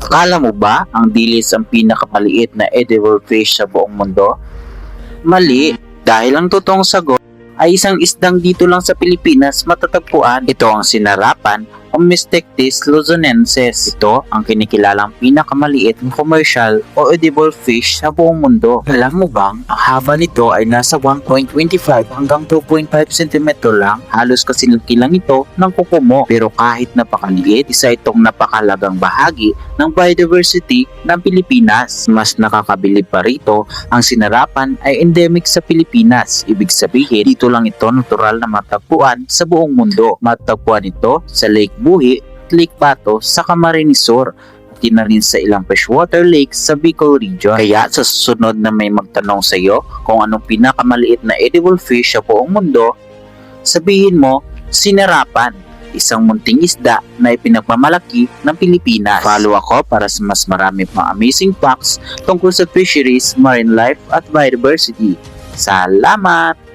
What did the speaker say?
Akala mo ba ang dilis ang pinakamaliit na edible fish sa buong mundo? Mali, dahil ang totoong sagot ay isang isdang dito lang sa Pilipinas matatagpuan. Ito ang sinarapan o Mystectes luzonensis. Ito ang kinikilalang pinakamaliit na commercial o edible fish sa buong mundo. Alam mo bang ang haba nito ay nasa 1.25 hanggang 2.5 cm lang? Halos kasilaki lang ito ng kuko mo. Pero kahit napakaliit, isa itong napakalagang bahagi ng biodiversity ng Pilipinas. Mas nakakabilib pa rito, ang sinarapan ay endemic sa Pilipinas. Ibig sabihin, dito lang ito natural na matagpuan sa buong mundo. Matagpuan ito sa Lake Buhi at Lake Bato sa Camarines Sur, pati na rin sa ilang freshwater lakes sa Bicol region. Kaya sa susunod na may magtanong sa iyo kung anong pinakamaliit na edible fish sa buong mundo, sabihin mo, sinarapan, isang munting isda na ipinagmamalaki ng Pilipinas. Follow ako para sa mas marami pang amazing facts tungkol sa fisheries, marine life at biodiversity. Salamat!